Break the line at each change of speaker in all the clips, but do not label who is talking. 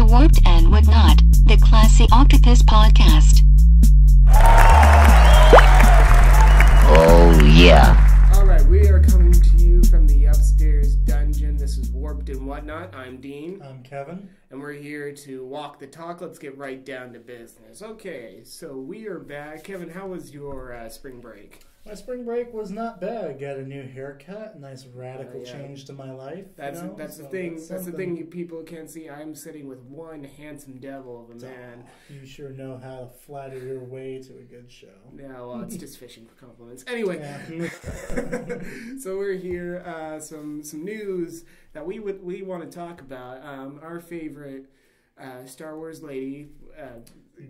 Warped and Whatnot, the Classy Octopus Podcast.
Oh, yeah.
Alright, we are coming to you from the upstairs dungeon. This is Warped and Whatnot. I'm Dean.
I'm Kevin.
And we're here to walk the talk. Let's get right down to business. Okay, so we are back. Kevin, how was your spring break?
My spring break was not bad. I got a new haircut, a nice radical change to my life.
That's the thing. That's the thing you people can't see. I'm sitting with one handsome devil of a man.
You sure know how to flatter your way to a good show.
Yeah, well, it's just fishing for compliments. Anyway, so we're here. Some news that we want to talk about. Our favorite Star Wars lady,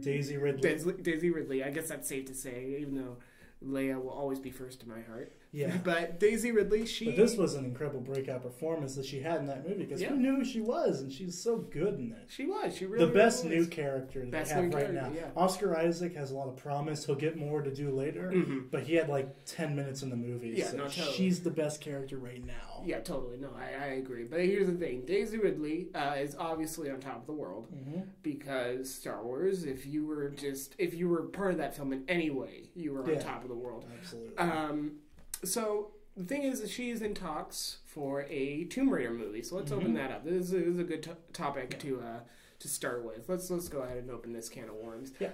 Daisy Ridley.
Daisy Ridley. I guess that's safe to say, even though Leia will always be first in my heart.
Yeah.
But Daisy Ridley,
But this was an incredible breakout performance that she had in that movie because we knew who she was, and she's so good in it.
She was. She really
the best
was.
new character that they have right now.
Yeah.
Oscar Isaac has a lot of promise. He'll get more to do later, but he had like 10 minutes in the movie.
Yeah,
so
no, totally.
She's the best character right now.
Yeah, totally. No, I agree. But here's the thing. Daisy Ridley is obviously on top of the world because Star Wars, if you were part of that film in any way, you were on top of the world.
Absolutely.
So the thing is that she is in talks for a Tomb Raider movie. So let's open that up. This is a good topic to start with. Let's go ahead and open this can of worms.
Yeah.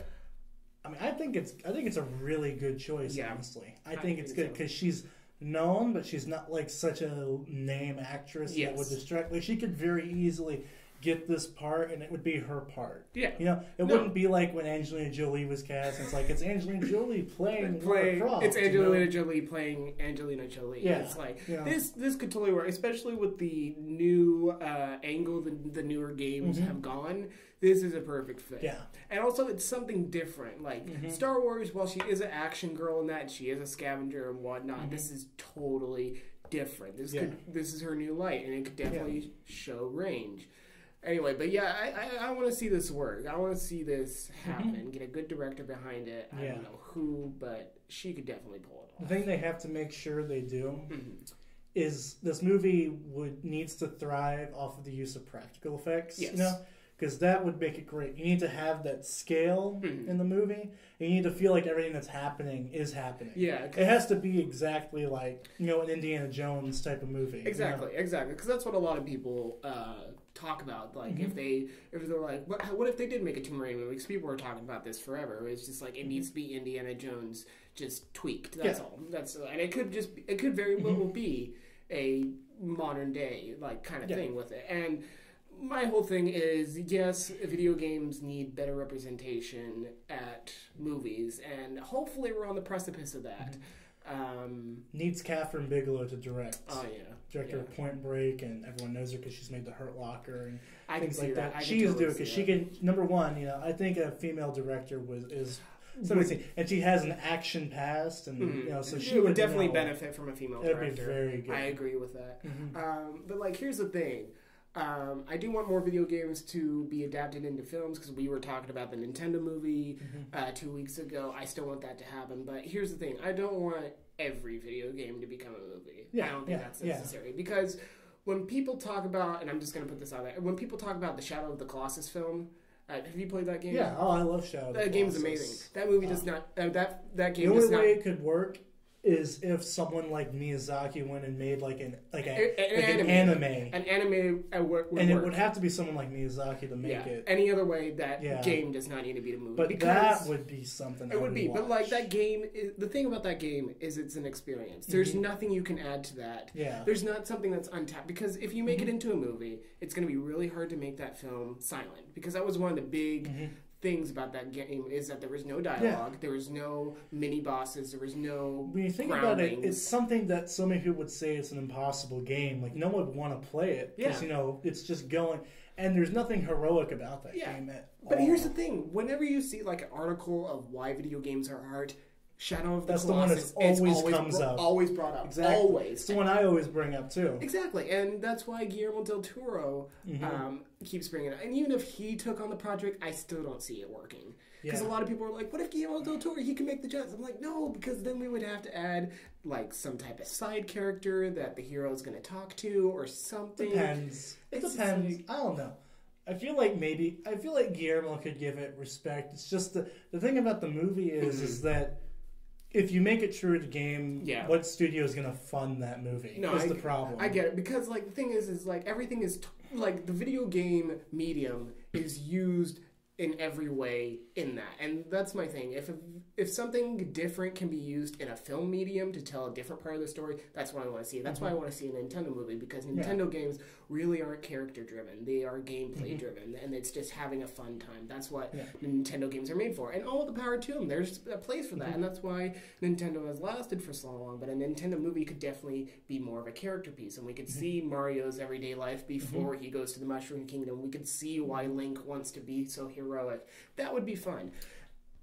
I mean, I think it's a really good choice. Yeah. Honestly, I think it's good because she's known, but she's not like such a name actress that would distract. Like she could very easily get this part, and it would be her part. Yeah, you know, it wouldn't be like when Angelina Jolie was cast. It's like it's Angelina Jolie playing Lara Croft.
It's Angelina Jolie playing Angelina Jolie.
Yeah,
it's like this could totally work, especially with the new angle the newer games have gone. This is a perfect fit. Yeah. And also, it's something different. Like, Star Wars, while she is an action girl in that, she is a scavenger and whatnot, this is totally different. This is her new light, and it could definitely show range. Anyway, but I want to see this work. I want to see this happen. Get a good director behind it. I don't know who, but she could definitely pull it off.
The thing they have to make sure they do is this movie needs to thrive off of the use of practical effects. Yes. You know? Because that would make it great. You need to have that scale in the movie. You need to feel like everything that's happening is happening. Yeah, it has to be exactly like an Indiana Jones type of movie.
Exactly, exactly. Because that's what a lot of people talk about. Like if they're like, what if they did make a Tomb Raider movie? Because people were talking about this forever. It's just like it needs to be Indiana Jones just tweaked. That's all. And it could very well be a modern day kind of thing with it. And my whole thing is, yes, video games need better representation at movies, and hopefully we're on the precipice of that.
Needs Catherine Bigelow to direct.
Oh, yeah.
Director of Point Break, and everyone knows her because she's made The Hurt Locker and things like
that.
She needs to do it because she can, number one, I think a female director is... and she has an action past, and so she
would definitely benefit from a female director.
That'd be very good.
I agree with that. But here's the thing. I do want more video games to be adapted into films because we were talking about the Nintendo movie 2 weeks ago. I still want that to happen, but here's the thing. I don't want every video game to become a movie. I don't think that's necessary because when people talk about, and I'm just going to put this out there, when people talk about the Shadow of the Colossus film, have you played that game?
Yeah, I love Shadow of the Colossus.
That game's amazing. That movie does not, that game
does not...
The
only way it could work is if someone like Miyazaki went and made an anime. An
anime would
and it would have to be someone like Miyazaki to make it.
Any other way, that game does not need to be a movie.
But that would be something
it would be.
Watch.
But that game, the thing about that game is it's an experience. There's nothing you can add to that. Yeah. There's not something that's untapped. Because if you make it into a movie, it's going to be really hard to make that film silent. Because that was one of the big... things about that game is that there was no dialogue, there was no mini bosses, there was no
when you think about it, it's something that so many people would say it's an impossible game. Like no one would want to play it because it's just going, and there's nothing heroic about that game at all.
But here's the thing: whenever you see an article of why video games are hard, Shadow of the Colossus always brought up.
Exactly.
Always.
It's the one I always bring up too.
Exactly, and that's why Guillermo del Toro keeps bringing it up. And even if he took on the project, I still don't see it working. Because a lot of people are like, what if Guillermo del Toro, he can make the jumps? I'm like, no, because then we would have to add some type of side character that the hero is going to talk to or something.
Depends. It depends. I don't know. I feel like Guillermo could give it respect. It's just the thing about the movie is that if you make it true to the game, what studio is going to fund that movie? No, that's the problem.
I get it, because like the thing is like everything is like the video game medium is used in every way in that, and that's my thing. If something different can be used in a film medium to tell a different part of the story, that's what I want to see. That's why I want to see a Nintendo movie, because Nintendo games really aren't character driven; they are gameplay driven, and it's just having a fun time. That's what Nintendo games are made for, and all the power to them. There's a place for that, and that's why Nintendo has lasted for so long. But a Nintendo movie could definitely be more of a character piece, and we could see Mario's everyday life before he goes to the Mushroom Kingdom. We could see why Link wants to be so heroic. That would be fun.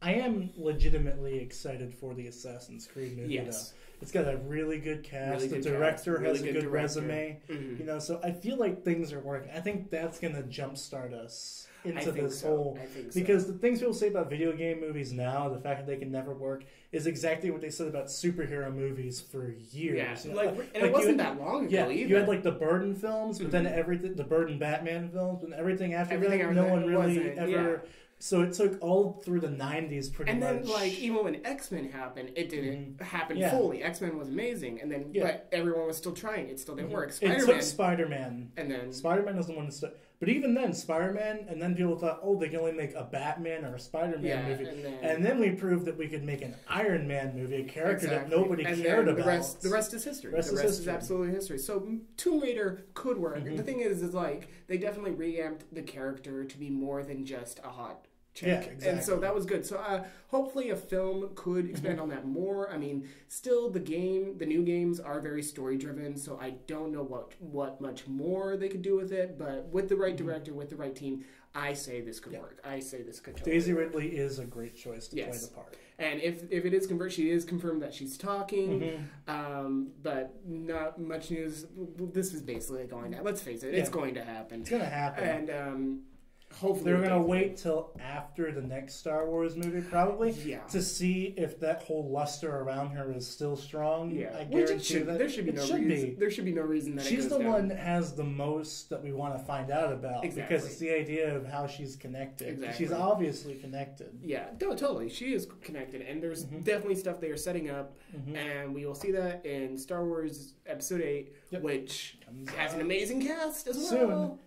I am legitimately excited for the Assassin's Creed movie, though. It's got a really good cast. The director has a good resume. You know, so I feel like things are working. I think that's going to jumpstart us into this whole... Because the things people say about video game movies now, the fact that they can never work, is exactly what they said about superhero movies for years.
Yeah, you know? And it wasn't that long ago either.
You had like the Burton films, but then the Burton Batman films, and everything after that, no one really ever... So it took all through the 90s pretty much.
And then, like, even when X-Men happened, it didn't happen fully. X-Men was amazing, and then but everyone was still trying. It still didn't work.
It took Spider-Man.
And then...
Spider-Man was the one that started. But even then, Spider-Man, and then people thought, they can only make a Batman or a Spider-Man movie. And then we proved that we could make an Iron Man movie, a character that nobody cared about.
The rest is history. The rest is absolutely history. So Tomb Raider could work. The thing is like, they definitely reamped the character to be more than just a hot chick. Yeah, exactly. And so that was good. So hopefully a film could expand on that more. I mean, still the new games are very story driven, so I don't know what much more they could do with it, but with the right director, with the right team, I say this could work. I say this could totally
Daisy Ridley is a great choice to play the part.
And if it is confirmed, she is confirmed that she's talking, but not much news. This is basically going to, let's face it, it's going to happen.
It's going to happen.
And hopefully
they're going to wait till after the next Star Wars movie, probably, to see if that whole luster around her is still strong.
Yeah,
I guarantee that
there should be no reason. There should be no reason that
she's the one that has the most that we want to find out about, because it's the idea of how she's connected. Exactly. She's obviously connected.
Yeah, no, totally. She is connected, and there's definitely stuff they are setting up, and we will see that in Star Wars Episode 8, which has an amazing cast as well.
Soon.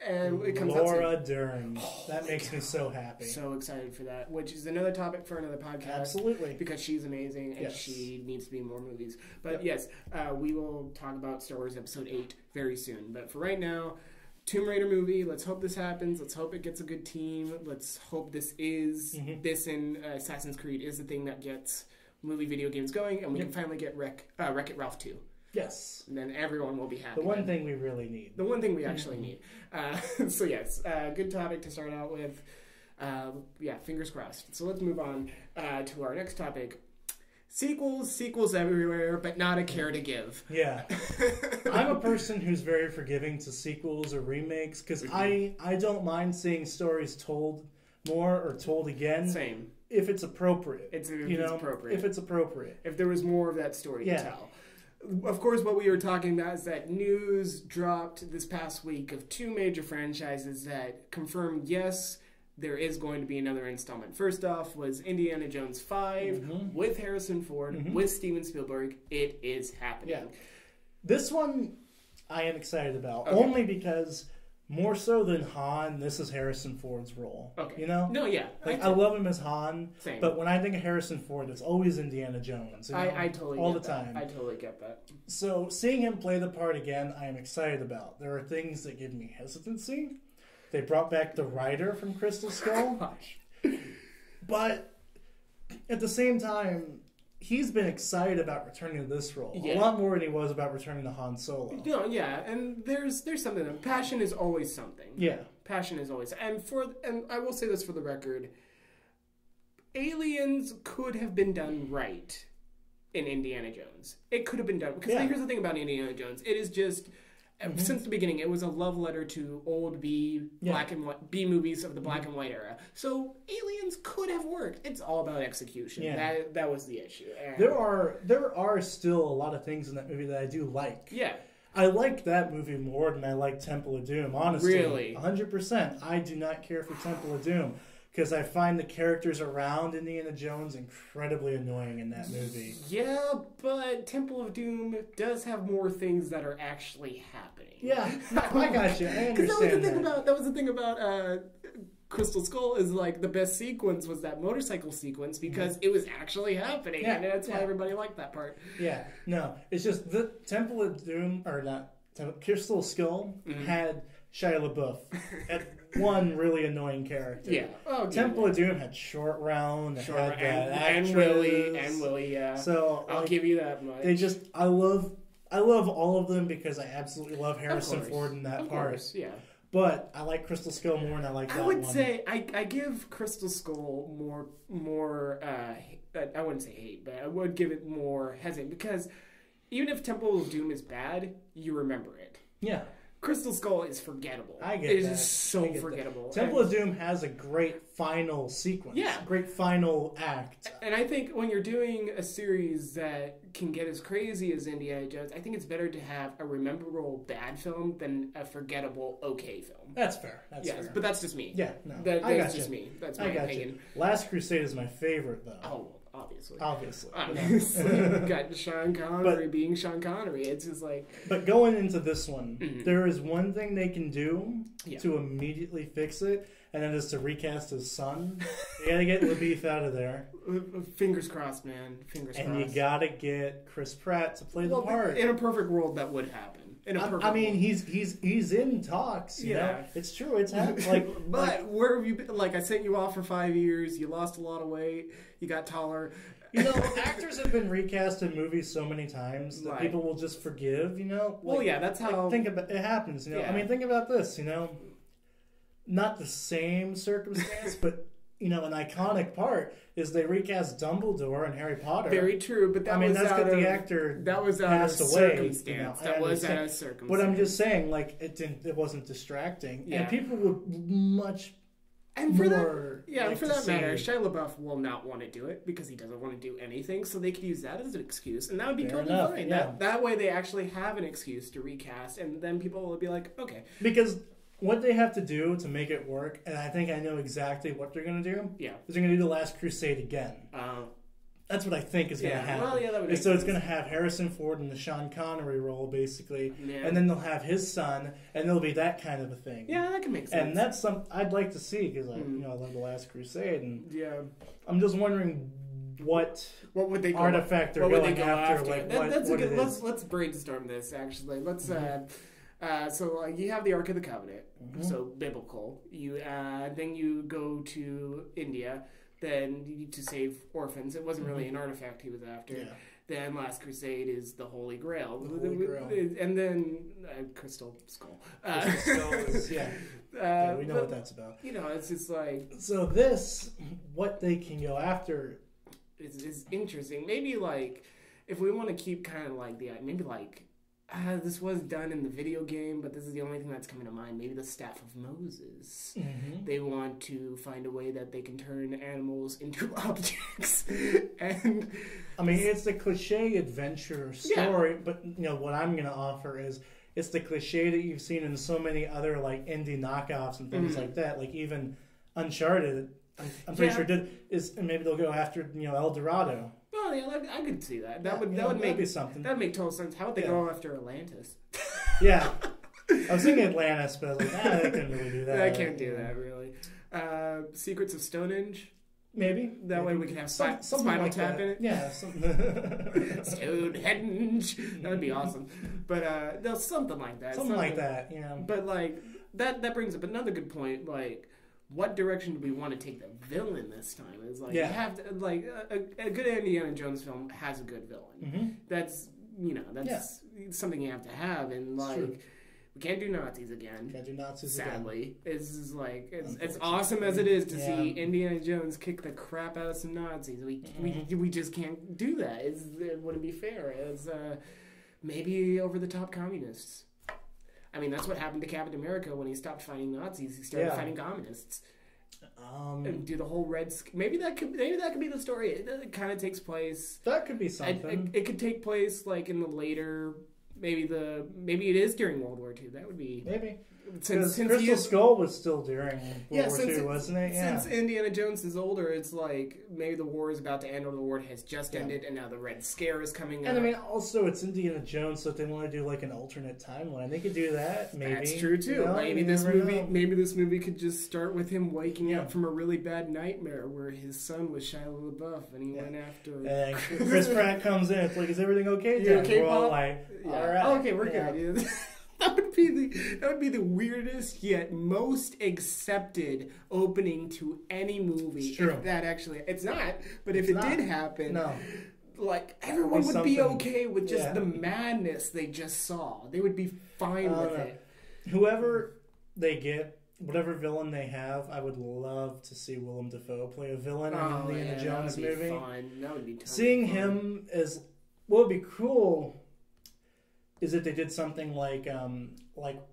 And it comes
Laura Dern. That makes me so happy.
So excited for that, which is another topic for another podcast.
Absolutely.
Because she's amazing and she needs to be in more movies. But yes, we will talk about Star Wars Episode 8 very soon. But for right now, Tomb Raider movie, let's hope this happens. Let's hope it gets a good team. Let's hope this this in Assassin's Creed is the thing that gets movie video games going, and we can finally get Wreck-It Ralph 2.
Yes.
And then everyone will be happy.
The one thing we really need.
The one thing we actually need. So yes, good topic to start out with. Fingers crossed. So let's move on to our next topic. Sequels everywhere, but not a care to give.
Yeah. I'm a person who's very forgiving to sequels or remakes, because I don't mind seeing stories told more or told again.
Same.
If it's appropriate.
If it's appropriate. If there was more of that story to tell. Of course, what we were talking about is that news dropped this past week of two major franchises that confirmed, yes, there is going to be another installment. First off was Indiana Jones 5 with Harrison Ford, with Steven Spielberg. It is happening. Yeah.
This one I am excited about, only because more so than Han, this is Harrison Ford's role. Okay. You know?
No, yeah.
I love him as Han, but when I think of Harrison Ford, it's always Indiana Jones. You know?
I totally
all
get
the
that.
time.
I totally get that.
So seeing him play the part again, I am excited about. There are things that give me hesitancy. They brought back the writer from Crystal Skull. But at the same time, he's been excited about returning to this role a lot more than he was about returning to Han Solo.
No, yeah, and there's something. Passion is always something.
Yeah,
passion is always. And I will say this for the record: Aliens could have been done right in Indiana Jones. It could have been done because here's the thing about Indiana Jones: it is just. Since the beginning, it was a love letter to old black and white B movies of the black and white era. So Aliens could have worked. It's all about execution. Yeah. That was the issue. And
there are still a lot of things in that movie that I do like.
Yeah.
I like that movie more than I like Temple of Doom, honestly.
Really?
100%. I do not care for Temple of Doom because I find the characters around Indiana Jones incredibly annoying in that movie.
Yeah, but Temple of Doom does have more things that are actually happening.
Yeah, I got you. I understand
that was the thing about Crystal Skull is like the best sequence was that motorcycle sequence because it was actually happening, and that's why everybody liked that part.
Yeah, no, it's just the Temple of Doom, or not, Crystal Skull had Shia LaBeouf had one really annoying character.
Yeah,
Temple of Doom had Short Round,
and Willie. Yeah,
so
I'll give you that much.
They just, I love all of them because I absolutely love Harrison Ford in that part.
Course, yeah.
But I like Crystal Skull more than I like that one.
I would say I give Crystal Skull more I wouldn't say hate, but I would give it more hesitant because even if Temple of Doom is bad, you remember it.
Yeah.
Crystal Skull is forgettable.
I get
it
that.
It is so forgettable.
Temple of Doom has a great final sequence.
Yeah.
Great final act.
And I think when you're doing a series that can get as crazy as Indiana Jones, I think it's better to have a rememberable bad film than a forgettable okay film.
That's fair. That's fair.
But that's just me.
Yeah, no.
That's just me. That's my opinion.
Last Crusade is my favorite, though.
Oh, obviously.
Obviously.
Got Sean Connery being Sean Connery. It's just like...
But going into this one, there is one thing they can do to immediately fix it, and that is to recast his son. You gotta get LaBeouf out of there.
Fingers crossed, man. Fingers crossed.
And you gotta get Chris Pratt to play the part.
In a perfect world, that would happen.
I mean, he's in talks. You know? It's true. It's happening.
But where have you been? Like, I sent you off for 5 years. You lost a lot of weight. You got taller.
You know, actors have been recast in movies so many times that people will just forgive. You know.
Well, yeah, that's how.
Think about it happens. You know. I mean, think about this. You know, not the same circumstance, but. You know, an iconic part is they recast Dumbledore and Harry Potter.
Very true, but that was out of
the actor
that was out of circumstance. That was out of circumstance.
But I'm just saying, like, it wasn't distracting, and people would much.
And for that matter, Shia LaBeouf will not want to do it because he doesn't want to do anything, so they could use that as an excuse, and that would be totally fine.
Yeah.
That way, they actually have an excuse to recast, and then people will be like, okay,
because. What they have to do to make it work, and I think I know exactly what they're going to do, is they're going to do The Last Crusade again. That's what I think is going to happen.
Well, that would
it's going to have Harrison Ford in the Sean Connery role, basically, and then they'll have his son, and there'll be that kind of a thing.
Yeah, that can make sense.
And that's something I'd like to see, because I love The Last Crusade, and I'm just wondering what would they artifact they're going after.
That's a good. Let's brainstorm this. Actually, let's. So you have the Ark of the Covenant, so biblical. You then you go to India, then to save orphans. It wasn't really an artifact he was after. Yeah. Then Last Crusade is the Holy Grail. And then Crystal Skull.
Crystal Skull is, we know what that's about.
You know, it's just like...
So this, what they can go after...
is interesting. Maybe, like, if we want to keep kind of like the... Maybe, like... this was done in the video game, but this is the only thing that's coming to mind. Maybe the Staff of Moses. They want to find a way that they can turn animals into objects. And
I mean, it's the cliche adventure story, but you know what I'm going to offer is it's the cliche that you've seen in so many other like indie knockoffs and things like that. Like even Uncharted, I'm pretty sure and maybe they'll go after El Dorado.
Oh yeah, I could see that. That would make
something.
That would make total sense. How would they go after Atlantis?
Yeah, I was thinking Atlantis, but I was like, they couldn't really do that.
I can't do that really. Secrets of Stonehenge.
Maybe
that way we can have Spinal
like
Tap in it.
Yeah,
Stonehenge. That would be awesome. But there's something like that.
Something like that. Yeah.
But like that brings up another good point. Like, what direction do we want to take the villain this time? Is like you have to, like a good Indiana Jones film has a good villain. That's something you have to have, and like we can't do Nazis again.
Can't do Nazis
sadly. Again. It's like it's awesome as it is to see Indiana Jones kick the crap out of some Nazis. We just can't do that. It wouldn't be fair. It's maybe over the top communists. I mean, that's what happened to Captain America when he stopped fighting Nazis. He started fighting communists. And do the whole maybe that could be the story. It kind of takes place.
That could be something.
It could take place like in the later maybe it is during World War II. That would be
maybe.
Since
Crystal Skull was still during World War II, wasn't it? Yeah.
Since Indiana Jones is older, it's like maybe the war is about to end or the war has just ended and now the Red Scare is coming up.
And I mean, also, it's Indiana Jones, so if they want to do like an alternate timeline, they could do that, maybe.
That's true, too. You know, maybe this movie could just start with him waking up from a really bad nightmare where his son was Shia LaBeouf and he went after...
And Chris Pratt comes in, it's like, is everything okay?
You okay,
we're all
Paul?
like, all right.
Oh, okay, we're good. That would be the weirdest yet most accepted opening to any movie.
It's true.
If that actually, it's not. But if it did happen,
no.
Like everyone would be okay with just the madness they just saw. They would be fine with it.
Whoever they get, whatever villain they have, I would love to see Willem Dafoe play a villain in the Indiana Jones movie.
Fun. That would be
seeing him as what would be cool. Is that they did something like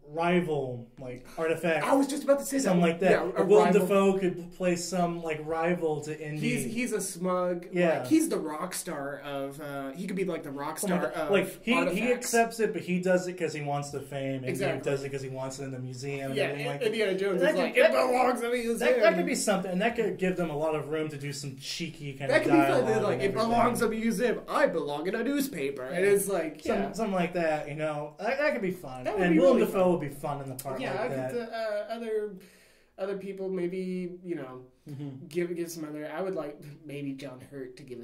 rival, like Artifact.
I was just about to say
something like that. Yeah, Willem Dafoe could play some like rival to Indy.
He's a smug. Yeah, like, he's the rock star of. He could be like the rock star of.
Like he accepts it, but he does it because he wants the fame, and he does it because he wants it in the museum.
Yeah,
and like
Indiana Jones is like it belongs to me.
That could be something, and that could give them a lot of room to do some cheeky kind of dialogue.
That could be fun. Like it belongs to a museum. I belong in a newspaper, and it's like
something like that. You know, that could be fun. And Willem Dafoe would be fun in the part like that.
Other people maybe give some other. I would like maybe John Hurt to get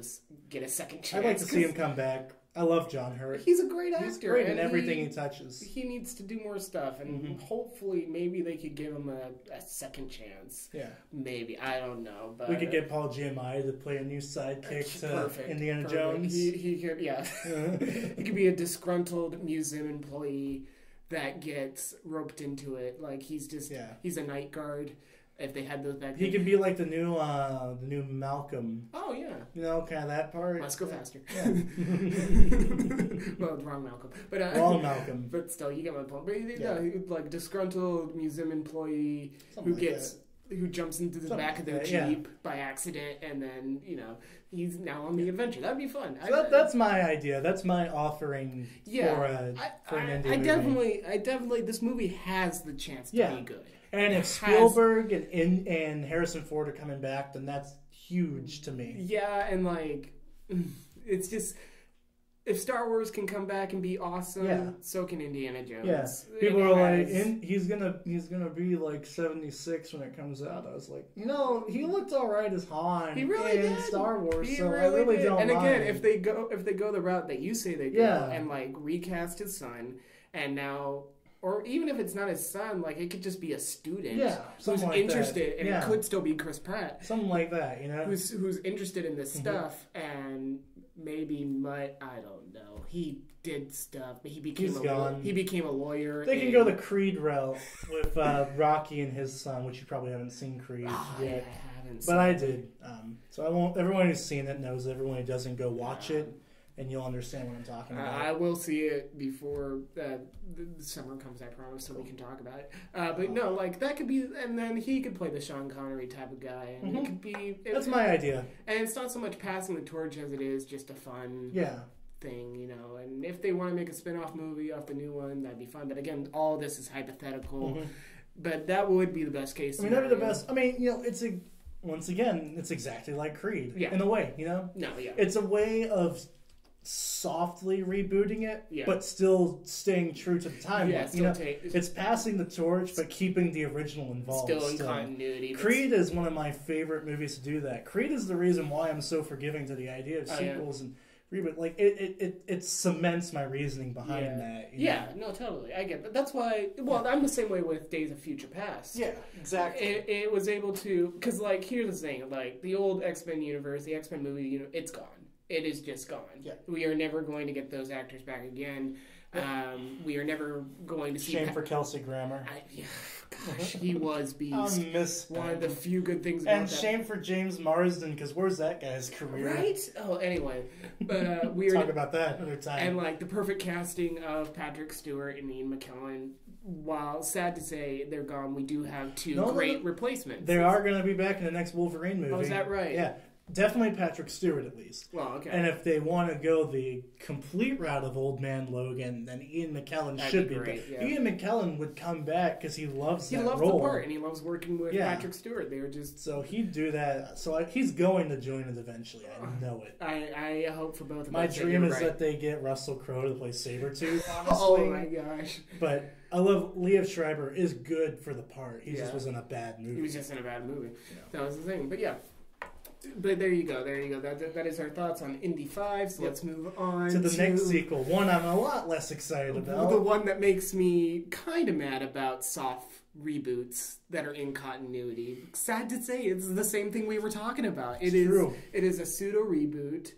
a second chance.
I'd like to see him come back. I love John Hurt.
He's a great actor.
He's great in everything he touches.
He needs to do more stuff, and hopefully, maybe they could give him a second chance.
Yeah,
maybe, I don't know, but
we could get Paul Giamatti to play a new sidekick to Indiana Jones.
He could, he could be a disgruntled museum employee that gets roped into it. Like he's a night guard. If they had those back then.
He could be like the new Malcolm.
Oh, yeah.
You know, kind of that part.
Let's go faster. Yeah. Well, wrong Malcolm. But,
wrong Malcolm.
But still, you get my point. But like disgruntled museum employee who jumps into the back of their Jeep by accident, and then, he's now on the adventure. That'd be fun.
So that's my idea. That's my offering for an indie movie.
I definitely, this movie has the chance to be good.
And if Spielberg and Harrison Ford are coming back, then that's huge to me.
Yeah, and like, it's just, if Star Wars can come back and be awesome, so can Indiana Jones.
Yeah. People are like, he's gonna be like 76 when it comes out. I was like, he looked all right as Han in Star Wars, I really don't
mind. And again, if they go the route that you say they go, and like recast his son, and now. Or even if it's not his son, like it could just be a student who's interested, and it could still be Chris Pratt,
something like that,
who's interested in this stuff, and maybe I don't know. He did stuff, but he became a lawyer.
They can go the Creed route with Rocky and his son, which you probably haven't seen Creed yet.
I haven't,
but I did. So I won't. Everyone who's seen it knows. Everyone who doesn't, go watch it. And you'll understand what I'm talking about.
I will see it before the summer comes, I promise, so we can talk about it. But no, like, that could be... And then he could play the Sean Connery type of guy. And it could be...
That's my idea.
And it's not so much passing the torch as it is just a fun thing, And if they want to make a spin-off movie off the new one, that'd be fun. But again, all of this is hypothetical. But that would be the best case scenario.
That'd be the best... it's once again, it's exactly like Creed. In a way, It's a way of... softly rebooting it, but still staying true to the timeline. It's passing the torch, but keeping the original involved.
Still in continuity.
Creed is one of my favorite movies to do that. Creed is the reason why I'm so forgiving to the idea of sequels and reboot. Like it cements my reasoning behind that.
No, totally. I get it. But that's why. Well, I'm the same way with Days of Future Past.
Yeah, exactly.
It was able to, because like here's the thing, like the old X-Men universe, the X-Men movie, it's gone. It is just gone. Yeah. We are never going to get those actors back again. We are never going to see...
Shame for Kelsey Grammer.
Gosh, he was beast. One of the few good things about
that. And shame for James Marsden, because where's that guy's career?
Right? Oh, anyway. But
we'll talk about that another time.
And like the perfect casting of Patrick Stewart and Ian McKellen. While sad to say they're gone, we do have two great replacements.
They are going to be back in the next Wolverine movie.
Oh, is that right?
Yeah. Definitely Patrick Stewart, at least.
Well, okay.
And if they want to go the complete route of Old Man Logan, then Ian McKellen should be great. Yeah. Ian McKellen would come back because he loves that role. He loves the part,
and he loves working with Patrick Stewart. They were just...
So he'd do that. So he's going to join it eventually. I know it.
I hope for both of us.
My dream is that they get Russell Crowe to play Sabretooth, honestly.
Oh, my gosh.
But I love Liev Schreiber is good for the part. He just was in a bad movie.
He was just in a bad movie. Yeah. That was the thing. But yeah. But there you go. That is our thoughts on Indy 5, so let's move on
to the next sequel. One I'm a lot less excited about.
The one that makes me kind of mad about soft reboots that are in continuity. Sad to say, it's the same thing we were talking about. It is a pseudo reboot,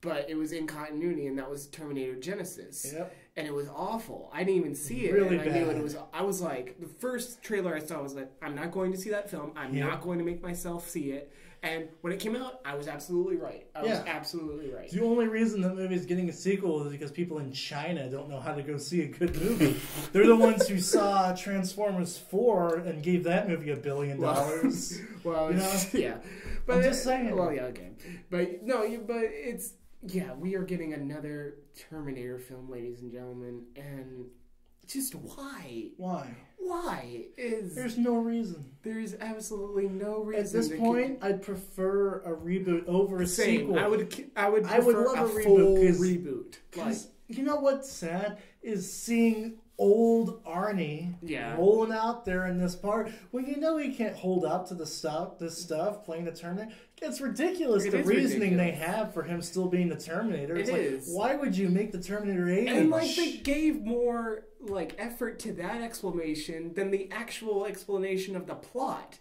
but it was in continuity, and that was Terminator Genesis.
Yep.
And it was awful. I didn't even see it.
Really
and I knew it was. I was like, the first trailer I saw was like, I'm not going to see that film. I'm not going to make myself see it. And when it came out, I was absolutely right. I was absolutely right.
The only reason the movie's getting a sequel is because people in China don't know how to go see a good movie. They're the ones who saw Transformers 4 and gave that movie $1 billion.
Well,
you know?
Yeah. But
I'm just saying.
Well, yeah, okay. But no, but it's... Yeah, we are getting another Terminator film, ladies and gentlemen, and just why? Why is...
There's no reason.
There's absolutely no reason.
At this point, I'd prefer a reboot over a sequel.
I would prefer
love
a full reboot.
Because you know what's sad is seeing old Arnie rolling out there in this part when you know he can't hold up to this stuff playing the Terminator. It's ridiculous the reasoning they have for him still being the Terminator. It's like, why would you make the Terminator age?
And like they gave more like effort to that explanation than the actual explanation of the plot.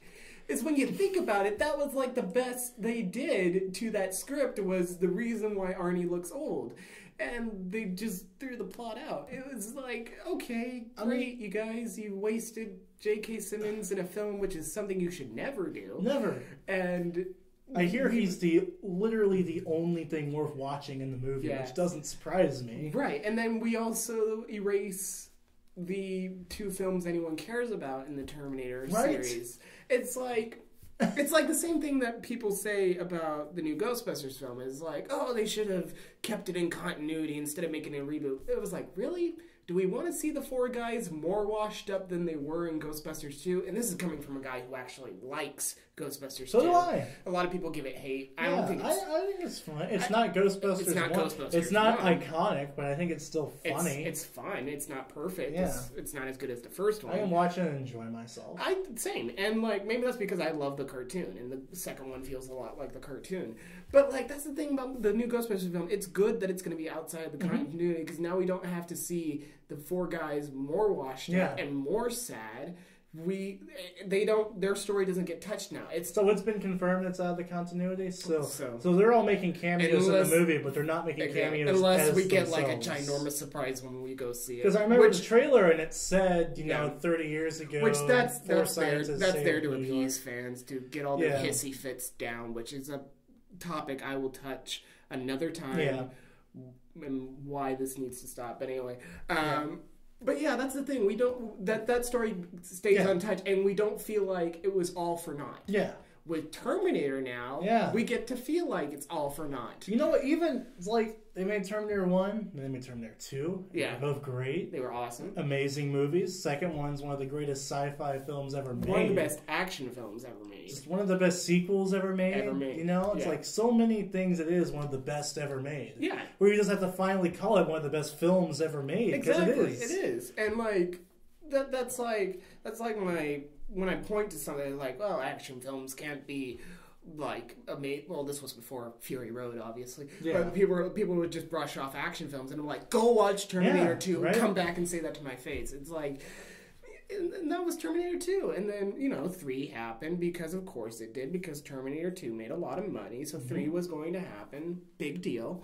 Is when you think about it, that was like the best they did to that script was the reason why Arnie looks old. And they just threw the plot out. It was like, okay, great, you guys. You wasted J.K. Simmons in a film, which is something you should never do.
Never.
And
I hear he's literally the only thing worth watching in the movie, which doesn't surprise me.
Right. And then we also erase the 2 films anyone cares about in the Terminator series. It's like the same thing that people say about the new Ghostbusters film. Is like, oh, they should have kept it in continuity instead of making a reboot. It was like, really? Do we want to see the 4 guys more washed up than they were in Ghostbusters 2? And this is coming from a guy who actually likes Ghostbusters 2.
So do I.
A lot of people give it hate. I don't think it's...
I think it's fun. It's not Ghostbusters
It's not
1.
Ghostbusters
It's not
1.
iconic, but I think it's still funny.
It's fine. It's not perfect.
Yeah.
It's not as good as the first one.
I can watch it and enjoy myself.
Same. And like maybe that's because I love the cartoon, and the second one feels a lot like the cartoon. But like that's the thing about the new Ghostbusters film. It's good that it's going to be outside of the continuity because now we don't have to see the 4 guys more washed up and more sad. Their story doesn't get touched now.
So it's been confirmed it's out of the continuity. So they're all making cameos in the movie, but they're not making cameos
unless we get
themselves.
like a ginormous surprise when we go see it.
Because I remember the trailer and it said 30 years ago.
Which that's there to appease fans to get all their hissy fits down, which is a topic I will touch another time.
Yeah.
And why this needs to stop. But anyway. But yeah, that's the thing. We don't that story stays untouched, and we don't feel like it was all for naught.
Yeah.
With Terminator now, we get to feel like it's all for naught.
You know what? Even like they made Terminator 1, and they made Terminator 2.
Yeah.
They're both great.
They were awesome.
Amazing movies. Second one's one of the greatest sci-fi films ever made.
One of the best action films ever made.
Just one of the best sequels ever made. You know, it's like so many things it is one of the best ever made.
Yeah.
Where you just have to finally call it one of the best films ever made.
Exactly. It is. And like that's like my when I point to something like, well, action films can't be like amazing. Well, this was before Fury Road, obviously. Yeah. But people would just brush off action films, and I'm like, go watch Terminator 2 and come back and say that to my face. It's like, and that was Terminator 2. And then, 3 happened because, of course, it did, because Terminator 2 made a lot of money, so 3 was going to happen. Big deal.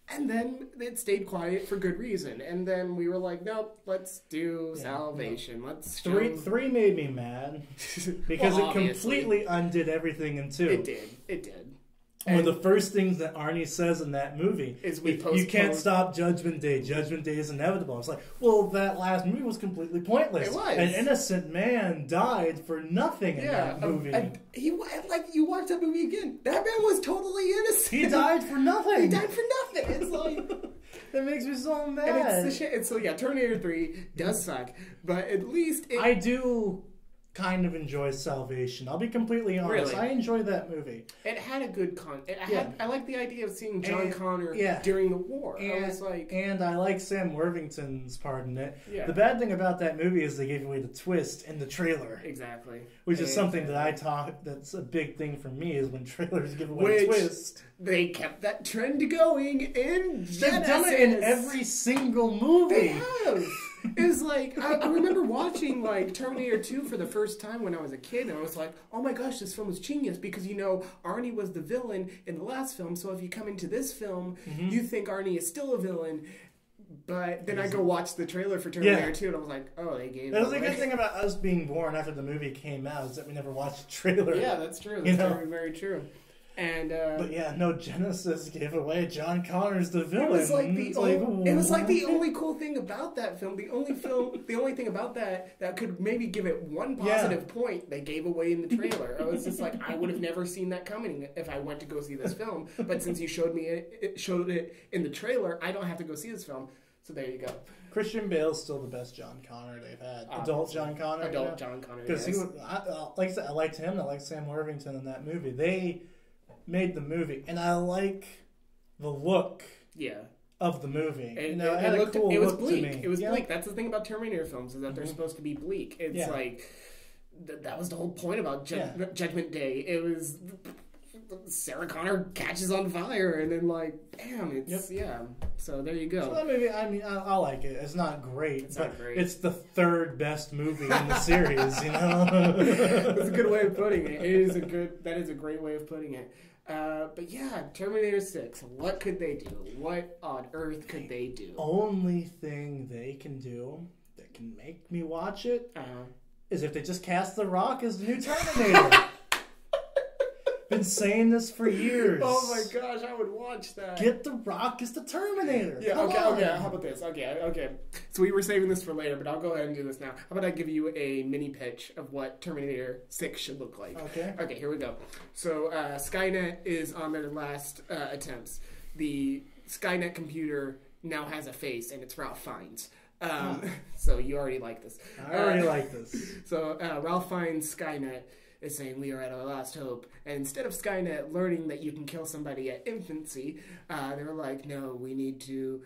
And then it stayed quiet for good reason. And then we were like, nope, let's do Salvation. No. Let's show...
3 made me mad because it completely undid everything in 2.
It did.
One of the first things that Arnie says in that movie
is
you can't stop Judgment Day. Judgment Day is inevitable. It's like, well, that last movie was completely pointless.
It was.
An innocent man died for nothing in that movie.
You watch that movie again. That man was totally innocent.
He died for nothing.
He died for nothing. It's like
that makes me so mad.
And it's the shit. So yeah, Terminator 3 does suck, but at least
I do kind of enjoy Salvation. I'll be completely honest.
Really?
I enjoy that movie.
It had a good I like the idea of seeing John Connor during the war.
And I like Sam Worthington's part in it.
Yeah.
The bad thing about that movie is they gave away the twist in the trailer.
Exactly.
Which is something that that's a big thing for me is when trailers give away a twist.
They kept that trend going in Genesis.
They've done it in every single movie.
They have. It's like, I remember watching like Terminator 2 for the first time when I was a kid, and I was like, oh my gosh, this film is genius, because Arnie was the villain in the last film, so if you come into this film, you think Arnie is still a villain. But then I go watch the trailer for Terminator 2, and I was like, oh, they gave it away.
That's the good thing about us being born after the movie came out, is that we never watched the trailer.
Yeah, that's true. That's very, very true. And
but yeah, no, Genesis gave away John Connor's the villain.
It was like the only cool thing about that film. The only thing about that could maybe give it one positive point, they gave away in the trailer. I was just like, I would have never seen that coming if I went to go see this film. But since you showed it in the trailer, I don't have to go see this film. So there you go.
Christian Bale's still the best John Connor they've had. Adult John Connor.
John Connor.
Because like I said, I liked him. I liked Sam Worthington in that movie. They made the movie, and I like the look of the movie.
And it was bleak. It was bleak. That's the thing about Terminator films, is that they're supposed to be bleak. It's like that was the whole point about Judgment Day. It was Sarah Connor catches on fire, and then bam, it's So there you go.
So that movie, I mean, I like it. It's not great. It's the third best movie in the series. That's
a good way of putting it. That is a great way of putting it. But yeah, Terminator 6, what could they do? What on earth could they do?
Only thing they can do that can make me watch it is if they just cast The Rock as the new Terminator. Been saying this for years.
Oh my gosh, I would watch that.
Get The Rock as the Terminator.
Yeah, okay, how about this? Okay. So we were saving this for later, but I'll go ahead and do this now. How about I give you a mini pitch of what Terminator 6 should look like? Okay, here we go. So Skynet is on their last attempts. The Skynet computer now has a face, and it's Ralph Fiennes. So you already like this.
I already like this.
So Ralph Fiennes' Skynet is saying we are at our last hope, and instead of Skynet learning that you can kill somebody at infancy, they're like, no, we need to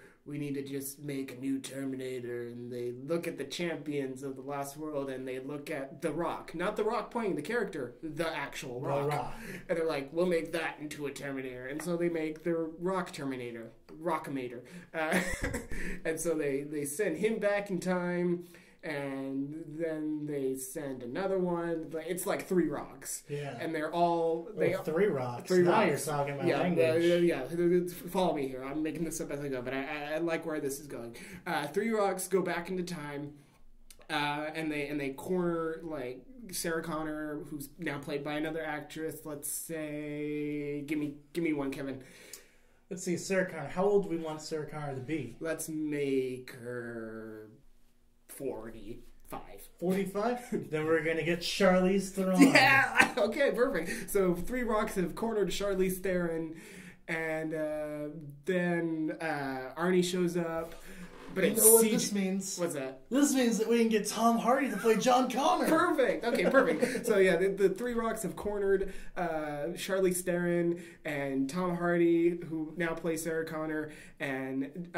just make a new Terminator. And they look at the champions of the last world, and they look at The Rock, not The Rock playing the character, the actual Rock. And they're like, we'll make that into a Terminator. And so they make the Rock Terminator, Rockamator. And so they send him back in time. And then they send another one. It's like 3 rocks. Yeah. And they're all...
3 rocks. 3 now rocks. You're talking about language.
Yeah. Follow me here. I'm making this up as I go, but I like where this is going. 3 rocks go back into time, and they corner, Sarah Connor, who's now played by another actress. Let's say... Give me one, Kevin.
Let's see, Sarah Connor. How old do we want Sarah Connor to be?
Let's make her... 45.
45? Then we're going to get Charlize Theron.
Yeah! Okay, perfect. So 3 rocks have cornered Charlize Theron, and then Arnie shows up. But
you know what this means?
What's that?
This means that we can get Tom Hardy to play John Connor.
Perfect. Okay, perfect. So yeah, the 3 rocks have cornered Charlize Theron and Tom Hardy, who now plays Sarah Connor, and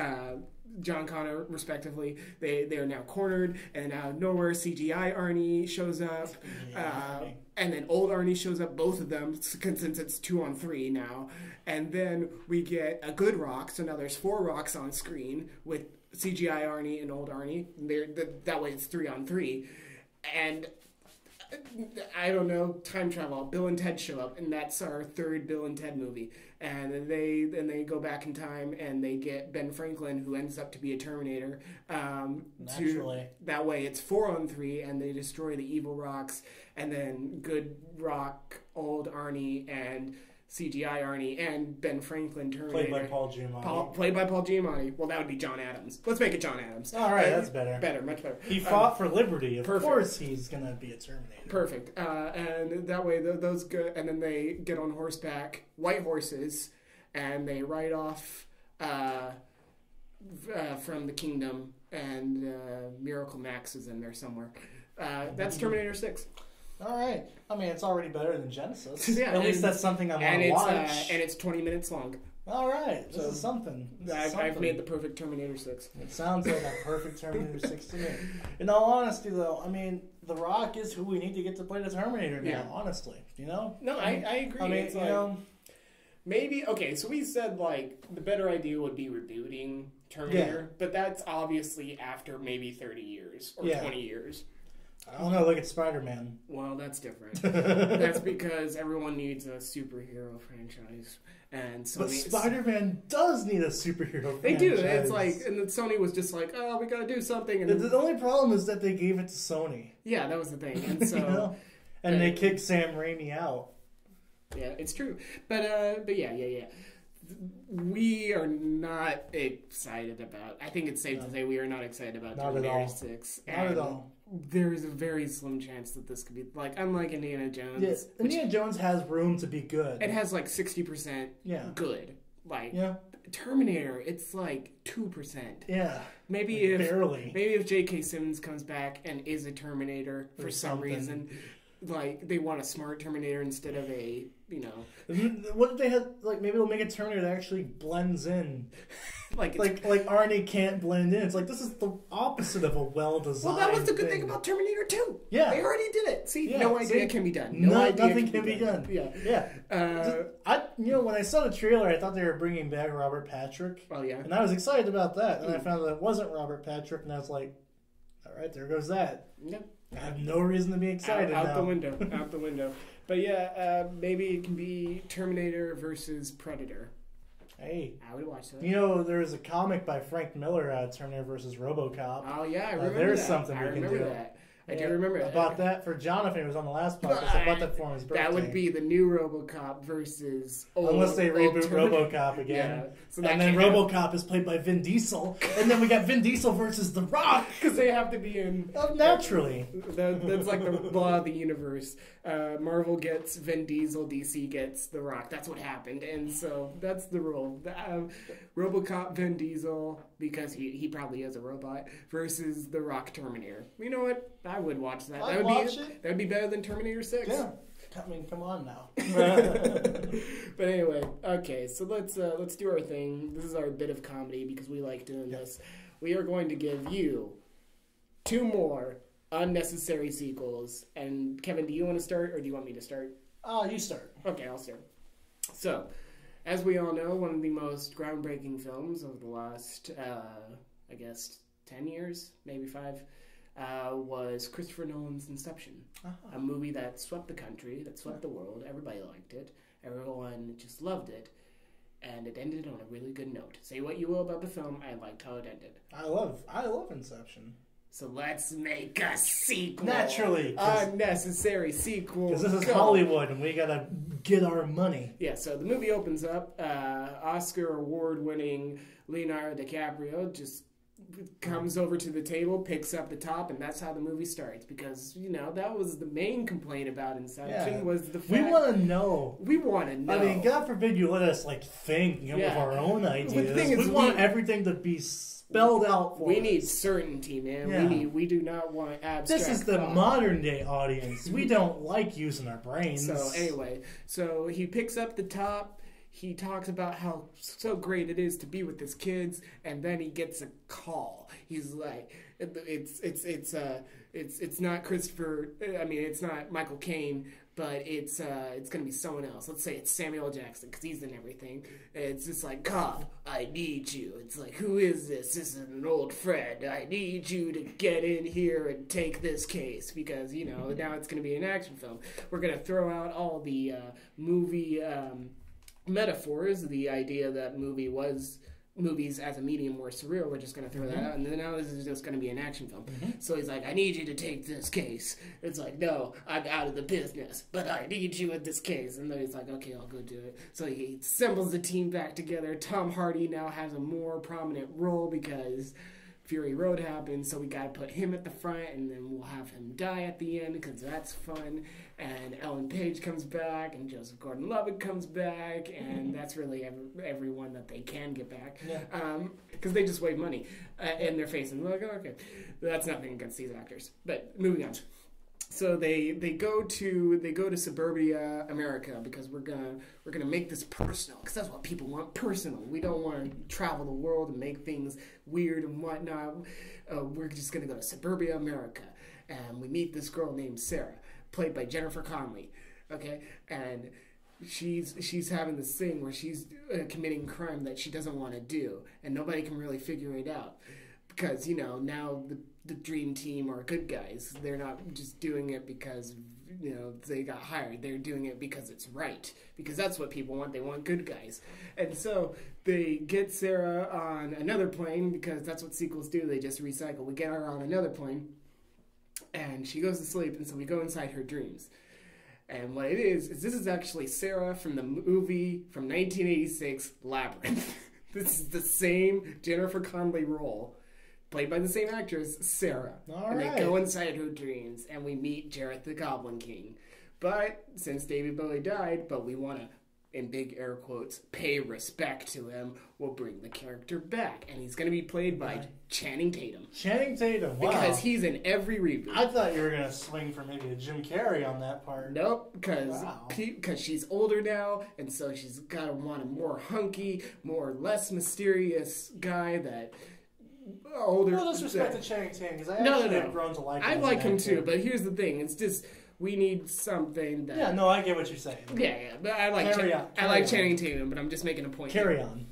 John Connor, respectively. They are now cornered, and out of nowhere, CGI Arnie shows up, and then old Arnie shows up, both of them, since it's 2 on 3 now. And then we get a good rock, so now there's 4 rocks on screen with CGI Arnie and old Arnie. That way it's 3 on 3. And I don't know, time travel. Bill and Ted show up, and that's our 3rd Bill and Ted movie. And then they go back in time, and they get Ben Franklin, who ends up to be a Terminator.
Naturally.
That way it's 4 on 3, and they destroy the evil rocks, and then good rock, old Arnie, and CGI Arnie and Ben Franklin Terminator.
Played by Paul Giamatti.
Played by Paul Giamatti. Well, that would be John Adams. Let's make it John Adams.
All right, that's better.
Better, much better.
He fought for liberty. Of course he's going to be a Terminator.
Perfect. And that way, those go, and then they get on horseback, white horses, and they ride off from the kingdom, and Miracle Max is in there somewhere. That's Terminator 6.
All right. I mean, it's already better than Genesis.
Yeah,
at least that's something I want to watch.
And it's 20 minutes long.
All right. This is something.
I've made the perfect Terminator 6.
It sounds like a perfect Terminator 6 to me. In all honesty, though, I mean, The Rock is who we need to get to play the Terminator now, honestly. You know?
No, I agree.
I mean, you know...
Maybe, okay, so we said, like, the better idea would be rebooting Terminator, but that's obviously after maybe 30 years or 20 years.
I don't know, look at Spider-Man.
Well, that's different. That's because everyone needs a superhero franchise. And Sony,
but Spider-Man does need a superhero franchise.
They do. It's like, and then Sony was just like, oh, we gotta do something. And
the only problem is that they gave it to Sony.
Yeah, that was the thing. And so,
you know? And they kicked Sam Raimi out.
Yeah, it's true. But yeah. We are not excited about... I think it's safe to say we are not excited about Terminator 6.
Not at all.
There is a very slim chance that this could be... Like, unlike Indiana Jones...
Yes, Indiana Jones has room to be good.
It has, like, 60% good. Like,
yeah.
Terminator, it's, like, 2%.
Yeah.
Maybe
like barely.
Maybe if J.K. Simmons comes back and is a Terminator for some reason... Like, they want a smart Terminator instead of a, you know...
What if they had... Like, maybe they'll make a Terminator that actually blends in. like Arnie can't blend in. It's like, this is the opposite of a well-designed
Well, that was the good thing about Terminator 2.
Yeah.
They already did it. See, no idea can be done. Nothing
can be done.
Yeah.
When I saw the trailer, I thought they were bringing back Robert Patrick.
Oh, yeah.
And I was excited about that. And I found that it wasn't Robert Patrick, and I was like, all right, there goes that.
Yep.
I have no reason to be excited
out the window. But yeah, maybe it can be Terminator versus Predator.
Hey.
I would watch that.
You know, there's a comic by Frank Miller, Terminator versus RoboCop.
Oh, yeah, I remember
there's
that.
something we can do.
That. I do remember that.
I bought that for Jonathan. It was on the last podcast. I bought that for his birthday.
That would be the new RoboCop versus
unless they reboot RoboCop again. Yeah. So and then RoboCop is played by Vin Diesel. And then we got Vin Diesel versus The Rock.
Because they have to be in...
naturally.
That's like the law of the universe. Marvel gets Vin Diesel, DC gets The Rock. That's what happened. And so that's the rule. RoboCop, Vin Diesel, because he probably is a robot, versus The Rock Terminator. You know what? I would watch that. That would be better than Terminator 6.
Yeah. I mean, come on now.
But anyway, okay, so let's do our thing. This is our bit of comedy because we like doing this. We are going to give you 2 more unnecessary sequels. And Kevin, do you want to start or do you want me to start?
You start.
Okay, I'll start. So, as we all know, one of the most groundbreaking films of the last, I guess, 10 years, maybe 5, was Christopher Nolan's Inception. A movie that swept the country, that swept the world. Everybody liked it. Everyone just loved it. And it ended on a really good note. Say what you will about the film, I liked how it ended.
I love Inception.
So let's make a sequel.
Naturally.
Unnecessary sequel.
Because this is Hollywood and we gotta get our money.
Yeah, so the movie opens up. Oscar award-winning Leonardo DiCaprio just comes over to the table, picks up the top, and that's how the movie starts. Because, you know, that was the main complaint about Inception was the fact...
We want to know.
I
mean, God forbid you let us, think of our own ideas. The thing is, we want everything to be spelled out for us.
We need certainty, man. Yeah. We do not want abstract
This is the modern-day audience. We don't like using our brains.
So, anyway, he picks up the top... He talks about how so great it is to be with his kids, and then he gets a call. He's like, it's not Christopher. I mean, it's not Michael Caine, but it's gonna be someone else. Let's say it's Samuel Jackson because he's in everything. It's just like, cop, I need you. It's like, who is this? This is an old friend. I need you to get in here and take this case because now it's gonna be an action film. We're gonna throw out all the movie. Metaphors, the idea that movie was movies as a medium were surreal. We're just going to throw that out. And then now this is just going to be an action film. So he's like, I need you to take this case. It's like, no, I'm out of the business, but I need you in this case. And then he's like, okay, I'll go do it. So he assembles the team back together. Tom Hardy now has a more prominent role because Fury Road happens, so we got to put him at the front, and then we'll have him die at the end because that's fun. And Ellen Page comes back, and Joseph Gordon-Levitt comes back, and that's really everyone that they can get back because they just wave money in their face, and we're like, oh, okay, that's nothing against these actors. But moving on. So they go to suburbia America because we're gonna make this personal because that's what people want, personal. We don't want to travel the world and make things weird and whatnot. We're just gonna go to suburbia America, and we meet this girl named Sarah, played by Jennifer Connelly. Okay, and she's having this thing where she's committing crime that she doesn't want to do, and nobody can really figure it out because now the dream team are good guys. They're not just doing it because they got hired. They're doing it because it's right, because that's what people want. They want good guys. And so they get Sarah on another plane because that's what sequels do. They just recycle. We get her on another plane and she goes to sleep, and so we go inside her dreams. And what it is this is actually Sarah from the movie from 1986, Labyrinth. This is the same Jennifer Connelly role, played by the same actress, Sarah. They go inside her dreams, and we meet Jareth the Goblin King. But since David Bowie died, but we want to, in big air quotes, pay respect to him, we'll bring the character back. And he's going to be played by Channing Tatum.
Channing Tatum, wow.
Because he's in every reboot.
I thought you were going to swing for maybe a Jim Carrey on that part.
Nope, because she's older now, and so she's got to want a more hunky, less mysterious guy that... older.
No disrespect to Channing Tatum, because I actually have grown to like him.
I like him too, but here's the thing: it's just we need something that.
Yeah, no, I get what you're saying.
Yeah, but I like Channing Tatum, but I'm just making a point.
Carry on.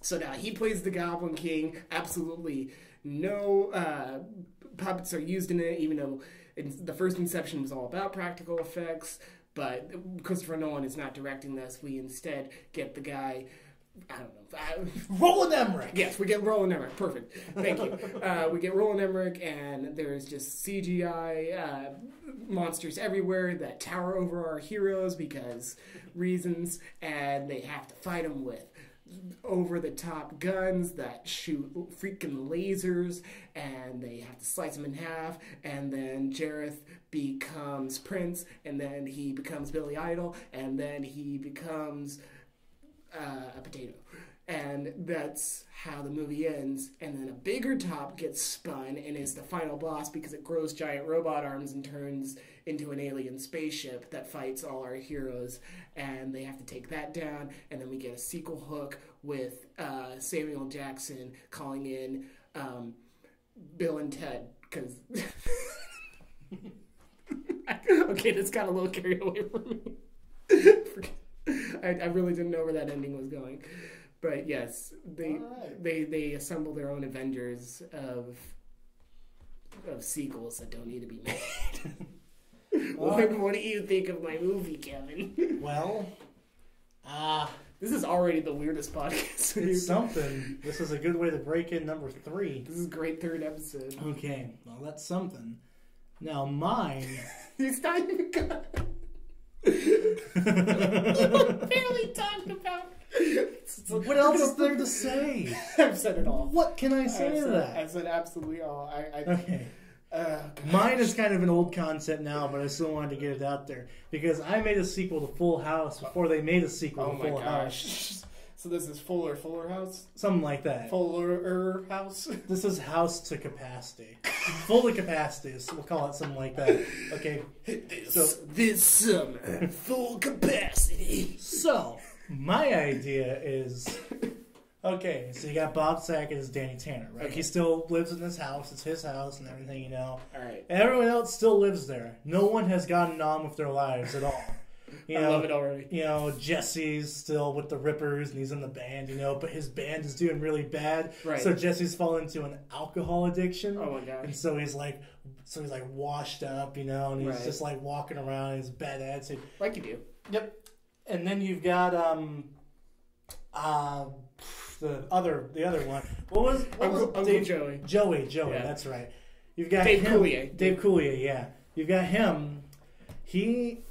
So now he plays the Goblin King. Absolutely no puppets are used in it, even though the first Inception was all about practical effects. But Christopher Nolan is not directing this. We instead get the guy. I don't know.
Roland Emmerich.
Yes, we get Roland Emmerich. Perfect. Thank you. We get Roland Emmerich, and there's just CGI monsters everywhere that tower over our heroes because reasons, and they have to fight them with over-the-top guns that shoot freaking lasers, and they have to slice them in half, and then Jareth becomes Prince, and then he becomes Billy Idol, and then he becomes... a potato. And that's how the movie ends. And then a bigger top gets spun and is the final boss because it grows giant robot arms and turns into an alien spaceship that fights all our heroes. And they have to take that down. And then we get a sequel hook with Samuel Jackson calling in Bill and Ted. Because... okay, this got a little carried away from me. I really didn't know where that ending was going, but yes, they assemble their own Avengers of sequels that don't need to be made. What do you think of my movie, Kevin?
Well,
this is already the weirdest podcast.
It's something. This is a good way to break in number 3.
This is a great third episode.
Okay, well that's something. Now mine.
It's not even good. Barely talked about.
What else is there to say?
I've said it all.
What can I say to that?
I've said absolutely all.
Okay. Mine is kind of an old concept now, but I still wanted to get it out there because I made a sequel to Full House before they made a sequel to Full House.
So this is Fuller House?
Something like that.
Fuller House?
This is House to Capacity. Full to Capacity. We'll call it something like that. Okay.
This summer, Full Capacity.
So, my idea is... Okay, so you got Bob Saget as Danny Tanner, right? Okay. He still lives in this house. It's his house and everything, you know.
All right.
And everyone else still lives there. No one has gotten on with their lives at all.
I love it already.
You know, Jesse's still with the Rippers, and he's in the band, you know, but his band is doing really bad.
Right.
So Jesse's fallen into an alcohol addiction.
Oh, my gosh.
And so he's like washed up, you know, and he's just like walking around, and he's bad attitude.
Like you do.
Yep. And then you've got, the other one. What was
Uncle
Dave,
Joey?
Joey, yeah. That's right. You've got
Dave
Coulier, yeah. You've got him. He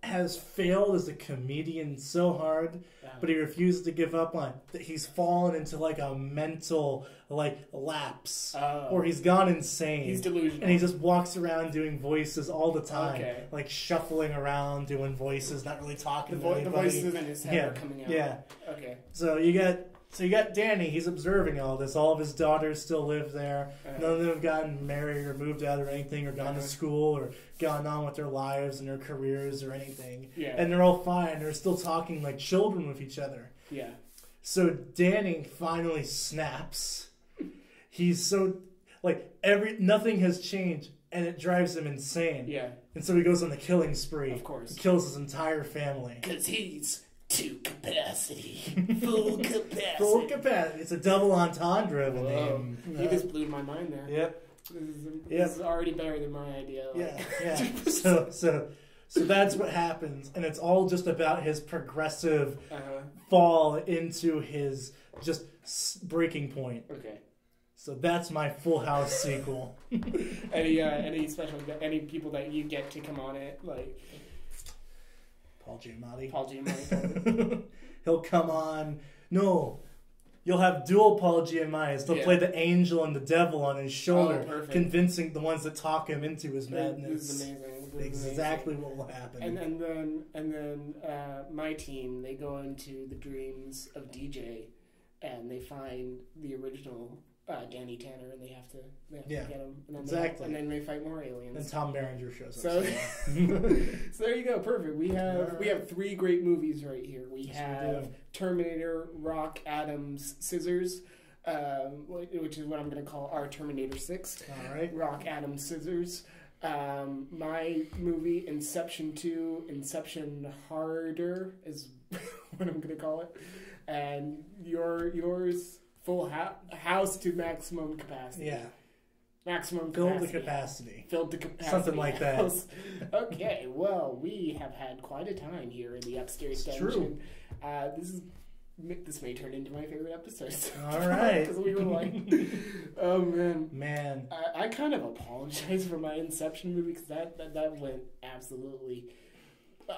has failed as a comedian so hard, but he refuses to give up on it. He's fallen into like a mental lapse, or he's gone insane.
He's delusional,
and he just walks around doing voices all the time, like shuffling around doing voices, not really talking to anybody.
The voices in his head are coming out.
Yeah.
Okay.
So you got Danny. He's observing all this. All of his daughters still live there. None of them have gotten married or moved out or anything, or gone to school or gone on with their lives and their careers or anything.
Yeah.
And they're all fine. They're still talking like children with each other.
Yeah.
So Danny finally snaps. He's so nothing has changed, and it drives him insane.
Yeah.
And so he goes on the killing spree.
Of course.
He kills his entire family.
Because he's to capacity. Full capacity.
Full capacity. It's a double entendre of a name.
You just blew my mind there.
Yep.
This is already better than my idea.
Yeah. So that's what happens, and it's all just about his progressive fall into his just breaking point.
Okay.
So that's my Full House sequel.
Any people that you get to come on it, like
Paul Giamatti.
Paul Giamatti.
He'll come on. No, you'll have dual Paul Giamattis. They'll play the angel and the devil on his shoulder, convincing the ones that talk him into his madness.
This is amazing.
Exactly what will happen.
And then my team, they go into the dreams of DJ, and they find the original Danny Tanner, and they have to get him. And then and then they fight more aliens.
And Tom Berenger shows up.
So there you go, perfect. We have 3 great movies right here. We have Terminator, Rock, Adams, Scissors, which is what I'm going to call our Terminator 6.
All right.
Rock, Adams, Scissors. My movie Inception 2, Inception Harder is what I'm going to call it. And yours, Full House to maximum capacity.
Yeah.
Maximum
Filled the capacity.
Filled the capacity.
Something like that.
Okay, well, we have had quite a time here in the upstairs dungeon. True. This may turn into my favorite episodes.
All right.
Because we were like, oh man.
Man.
I kind of apologize for my Inception movie because that went absolutely...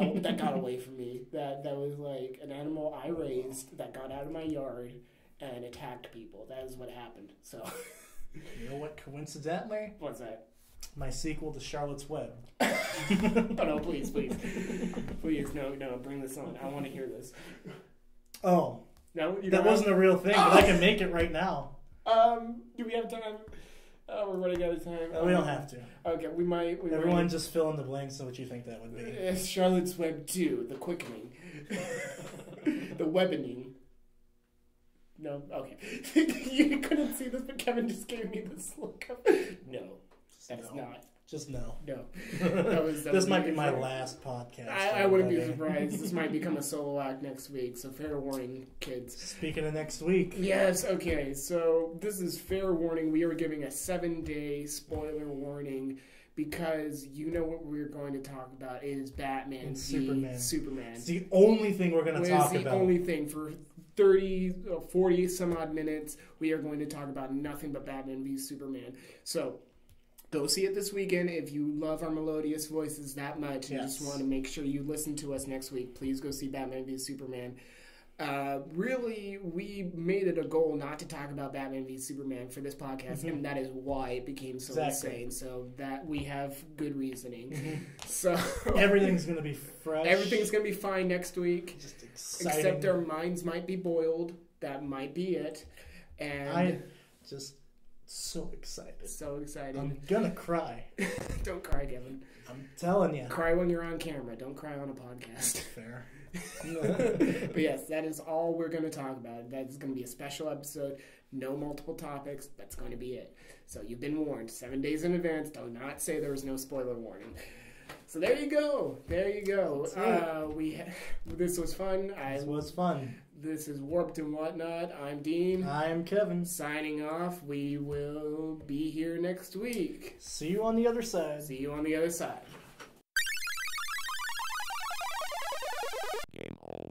that got away from me. That was like an animal I raised that got out of my yard and attacked people. That is what happened. So...
You know what, coincidentally?
What's that?
My sequel to Charlotte's Web.
Oh, no, please. Please, no, bring this on. I want to hear this.
Oh.
No?
That wasn't a real thing, but I can make it right now.
Do we have time? We're running out of time.
We don't have to.
Okay, we might.
Everyone just fill in the blanks of what you think that would be.
It's Charlotte's Web 2, The Quickening. The Weabening. No? Okay. You couldn't see this, but Kevin just gave me this look of... No. That's not.
Just no.
No.
This might be my last podcast.
I wouldn't be surprised. This might become a solo act next week, so fair warning, kids.
Speaking of next week.
Yes, okay. So this is fair warning. We are giving a 7-day spoiler warning because you know what we're going to talk about is Batman v Superman.
It's the only thing we're going to talk about.
It's the only thing. For 30, 40 some odd minutes, we are going to talk about nothing but Batman v Superman. So... go see it this weekend. If you love our melodious voices that much and just want to make sure you listen to us next week, please go see Batman v Superman. Really, we made it a goal not to talk about Batman v Superman for this podcast, and that is why it became so insane. So that we have good reasoning. So
everything's going to be fresh.
Everything's going to be fine next week.
Just exciting.
Except our minds might be boiled. That might be it. And
I just... so excited.
So excited.
I'm gonna cry.
Don't cry, Kevin.
I'm telling you.
Cry when you're on camera. Don't cry on a podcast.
Fair.
But yes, that is all we're going to talk about. That's going to be a special episode. No multiple topics. That's going to be it. So you've been warned. 7 days in advance. Do not say there was no spoiler warning. So there you go. There you go. This was fun. This was fun. This is Warped and Whatnot. I'm Dean.
I'm Kevin.
Signing off. We will be here next week.
See you on the other side.
See you on the other side.
Game over.